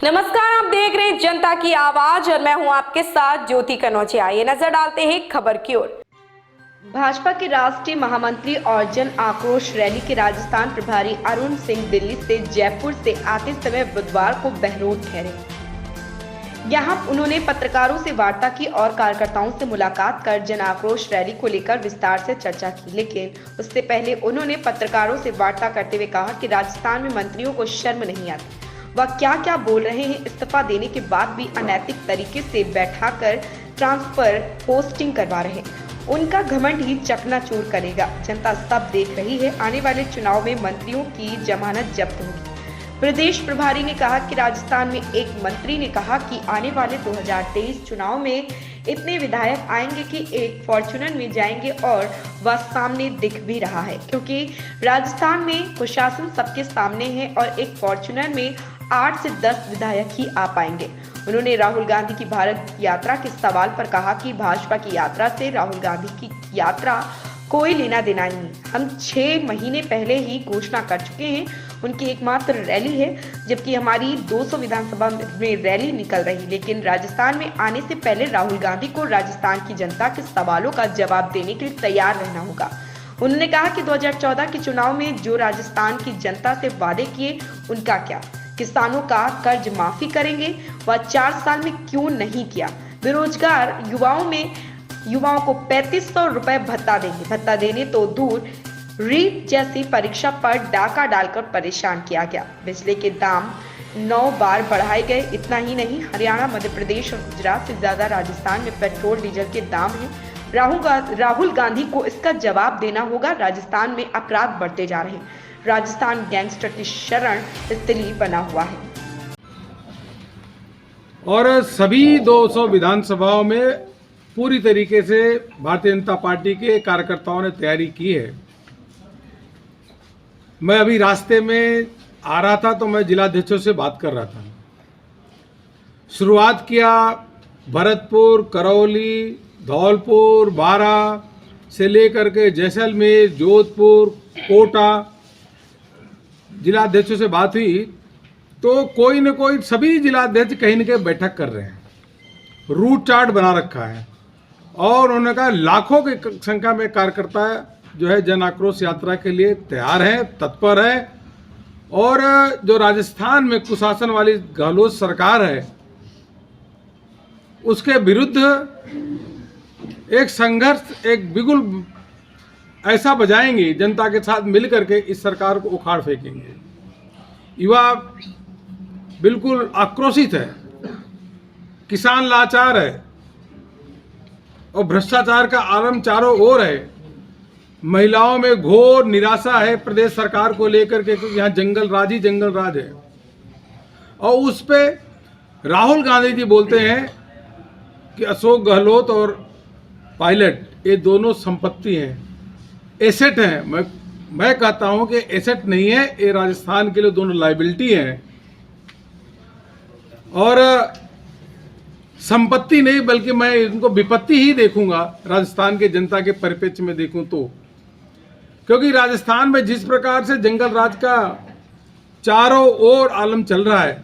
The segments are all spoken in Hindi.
नमस्कार, आप देख रहे हैं जनता की आवाज और मैं हूं आपके साथ ज्योति कनौजिया। आइए नजर डालते हैं खबर की ओर। भाजपा के राष्ट्रीय महामंत्री और जन आक्रोश रैली के राजस्थान प्रभारी अरुण सिंह दिल्ली से जयपुर से आते समय बुधवार को बहरोड ठहरे। यहां उन्होंने पत्रकारों से वार्ता की और कार्यकर्ताओं से मुलाकात कर जन आक्रोश रैली को लेकर विस्तार से चर्चा की, लेकिन उससे पहले उन्होंने पत्रकारों से वार्ता करते हुए कहा कि राजस्थान में मंत्रियों को शर्म नहीं आती। वह क्या क्या बोल रहे हैं। इस्तीफा देने के बाद भी अनैतिक तरीके से बैठाकर ट्रांसफर पोस्टिंग करवा रहे हैं। उनका घमंड ही चकनाचूर करेगा। जनता सब देख रही है। आने वाले चुनाव में मंत्रियों की जमानत जब्त होगी। प्रदेश प्रभारी ने कहा कि राजस्थान में एक मंत्री ने कहा कि आने वाले 2023 चुनाव में इतने विधायक आएंगे कि एक फॉर्च्यूनर में जाएंगे और वह सामने दिख भी रहा है, क्योंकि राजस्थान में प्रशासन सबके सामने है और एक फॉर्च्यूनर में 8 से 10 विधायक ही आ पाएंगे। उन्होंने राहुल गांधी की भारत यात्रा के सवाल पर कहा कि भाजपा की यात्रा से राहुल गांधी की यात्रा कोई लेना देना नहीं। हम 6 महीने पहले ही घोषणा कर चुके हैं। उनकी एकमात्र रैली है, जबकि हमारी 200 विधानसभा में रैली निकल रही। लेकिन राजस्थान में आने से पहले राहुल गांधी को राजस्थान की जनता के सवालों का जवाब देने के लिए तैयार रहना होगा। उन्होंने कहा कि 2014 के चुनाव में जो राजस्थान की जनता से वादे किए, उनका क्या? किसानों का कर्ज माफी करेंगे, वह 4 साल में क्यों नहीं किया? बेरोजगार युवाओं को 3500 रुपए भत्ता देंगे। भत्ता देने तो दूर, रीट जैसी परीक्षा पर डाका डालकर परेशान किया गया। बिजली के दाम 9 बार बढ़ाए गए। इतना ही नहीं, हरियाणा, मध्य प्रदेश और गुजरात से ज्यादा राजस्थान में पेट्रोल डीजल के दाम हैं। राहुल गांधी को इसका जवाब देना होगा। राजस्थान में अपराध बढ़ते जा रहे हैं। राजस्थान गैंगस्टर की शरण स्थली बना हुआ है और सभी 200 विधानसभाओं में पूरी तरीके से भारतीय जनता पार्टी के कार्यकर्ताओं ने तैयारी की है। मैं अभी रास्ते में आ रहा था तो मैं जिलाध्यक्षों से बात कर रहा था। शुरुआत किया भरतपुर, करौली, धौलपुर, बारा से लेकर के जैसलमेर, जोधपुर, कोटा, जिलाध्यक्षों से बात हुई तो कोई न कोई, सभी जिलाध्यक्ष कहीं न कहीं बैठक कर रहे हैं, रूट चार्ट बना रखा है और उन्होंने कहा लाखों की संख्या में कार्यकर्ता जो है जन आक्रोश यात्रा के लिए तैयार है, तत्पर है। और जो राजस्थान में कुशासन वाली गहलोत सरकार है, उसके विरुद्ध एक संघर्ष, एक बिगुल ऐसा बजाएंगे, जनता के साथ मिलकर के इस सरकार को उखाड़ फेंकेंगे। युवा बिल्कुल आक्रोशित है, किसान लाचार है और भ्रष्टाचार का आलम चारों ओर है। महिलाओं में घोर निराशा है प्रदेश सरकार को लेकर के, क्योंकि यहाँ जंगल राज ही जंगल राज है। और उस पे राहुल गांधी जी बोलते हैं कि अशोक गहलोत और पायलट ये दोनों संपत्ति हैं, एसेट हैं। मैं कहता हूं कि एसेट नहीं है, ये राजस्थान के लिए दोनों लायबिलिटी हैं और संपत्ति नहीं, बल्कि मैं इनको विपत्ति ही देखूंगा राजस्थान के जनता के परिप्रेक्ष्य में देखूं तो। क्योंकि राजस्थान में जिस प्रकार से जंगल राज का चारों ओर आलम चल रहा है,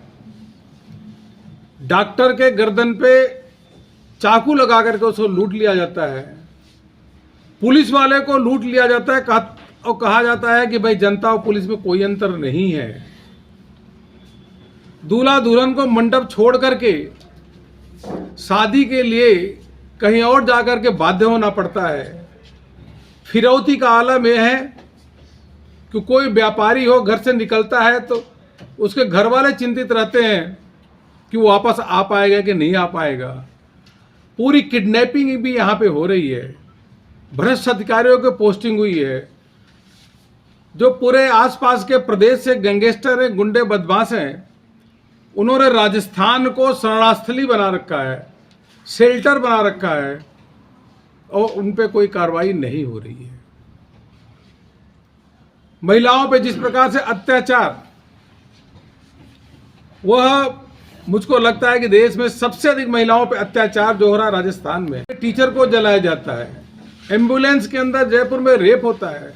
डॉक्टर के गर्दन पे चाकू लगा करके उसको लूट लिया जाता है, पुलिस वाले को लूट लिया जाता है और कहा जाता है कि भाई जनता और पुलिस में कोई अंतर नहीं है। दूल्हा दुल्हन को मंडप छोड़ करके शादी के लिए कहीं और जाकर के बाध्य होना पड़ता है। फिरौती का आलम यह है कि कोई व्यापारी हो, घर से निकलता है तो उसके घर वाले चिंतित रहते हैं कि वो वापस आ पाएगा कि नहीं आ पाएगा। पूरी किडनैपिंग भी यहाँ पे हो रही है, भ्रष्ट अधिकारियों की पोस्टिंग हुई है। जो पूरे आसपास के प्रदेश से गैंगस्टर हैं, गुंडे बदमाश हैं, उन्होंने राजस्थान को शरणास्थली बना रखा है, शेल्टर बना रखा है और उन पे कोई कार्रवाई नहीं हो रही है। महिलाओं पे जिस प्रकार से अत्याचार, वह मुझको लगता है कि देश में सबसे अधिक महिलाओं पे अत्याचार जो हो रहा है राजस्थान में। टीचर को जलाया जाता है, एम्बुलेंस के अंदर जयपुर में रेप होता है,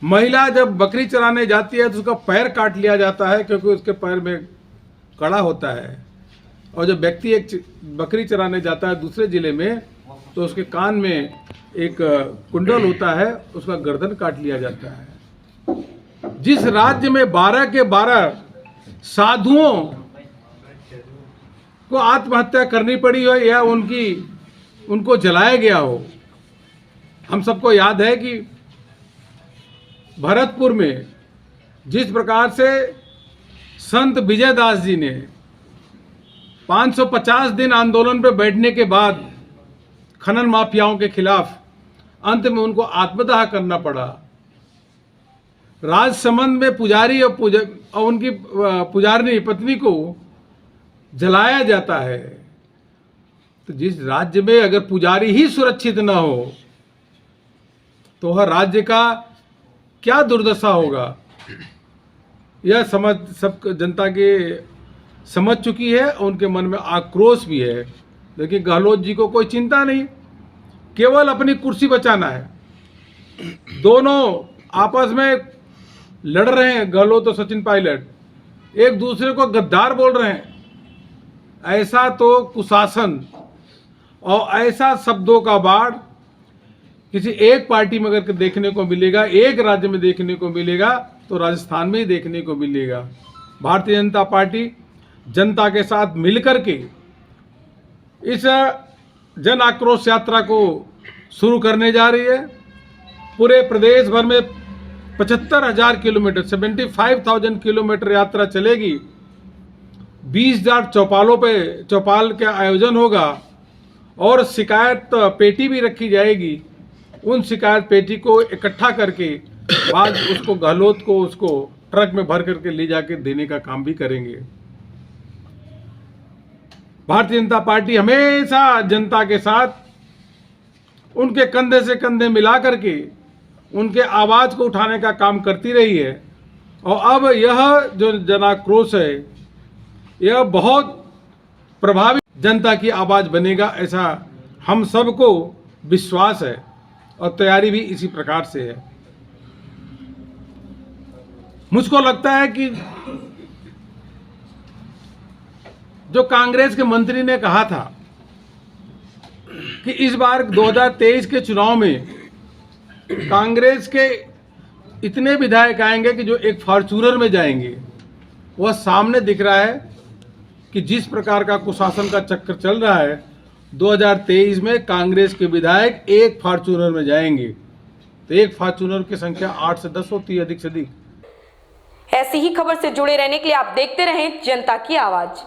महिला जब बकरी चराने जाती है तो उसका पैर काट लिया जाता है क्योंकि उसके पैर में कड़ा होता है। और जब व्यक्ति एक बकरी चराने जाता है दूसरे जिले में, तो उसके कान में एक कुंडल होता है, उसका गर्दन काट लिया जाता है। जिस राज्य में 12 के 12 साधुओं को आत्महत्या करनी पड़ी हो या उनको जलाया गया हो, हम सबको याद है कि भरतपुर में जिस प्रकार से संत विजयदास जी ने 550 दिन आंदोलन पर बैठने के बाद खनन माफियाओं के खिलाफ अंत में उनको आत्मदाह करना पड़ा। राजसमंद में पुजारी और उनकी पुजारिनी पत्नी को जलाया जाता है। तो जिस राज्य में अगर पुजारी ही सुरक्षित न हो तो वह राज्य का क्या दुर्दशा होगा, यह समझ सब जनता के समझ चुकी है। उनके मन में आक्रोश भी है। लेकिन गहलोत जी को कोई चिंता नहीं, केवल अपनी कुर्सी बचाना है। दोनों आपस में लड़ रहे हैं, गहलोत और सचिन पायलट एक दूसरे को गद्दार बोल रहे हैं। ऐसा तो कुशासन और ऐसा शब्दों का बाढ़ किसी एक पार्टी में अगर देखने को मिलेगा, एक राज्य में देखने को मिलेगा, तो राजस्थान में ही देखने को मिलेगा। भारतीय जनता पार्टी जनता के साथ मिलकर के इस जन आक्रोश यात्रा को शुरू करने जा रही है। पूरे प्रदेश भर में 75,000 किलोमीटर 75,000 किलोमीटर यात्रा चलेगी। 20,000 चौपाल का आयोजन होगा और शिकायत पेटी भी रखी जाएगी। उन शिकायत पेटी को इकट्ठा करके बाद उसको गहलोत को उसको ट्रक में भर करके ले जाके देने का काम भी करेंगे। भारतीय जनता पार्टी हमेशा जनता के साथ उनके कंधे से कंधे मिला करके उनके आवाज को उठाने का काम करती रही है। और अब यह जो जनाक्रोश है, यह बहुत प्रभावी जनता की आवाज बनेगा, ऐसा हम सबको विश्वास है और तैयारी भी इसी प्रकार से है। मुझको लगता है कि जो कांग्रेस के मंत्री ने कहा था कि इस बार 2023 के चुनाव में कांग्रेस के इतने विधायक आएंगे कि जो एक फॉर्च्यूनर में जाएंगे, वह सामने दिख रहा है कि जिस प्रकार का कुशासन का चक्कर चल रहा है, 2023 में कांग्रेस के विधायक एक फॉर्च्यूनर में जाएंगे। तो एक फॉर्च्यूनर की संख्या 8 से 10 होती है अधिक से अधिक। ऐसी ही खबर से जुड़े रहने के लिए आप देखते रहें जनता की आवाज।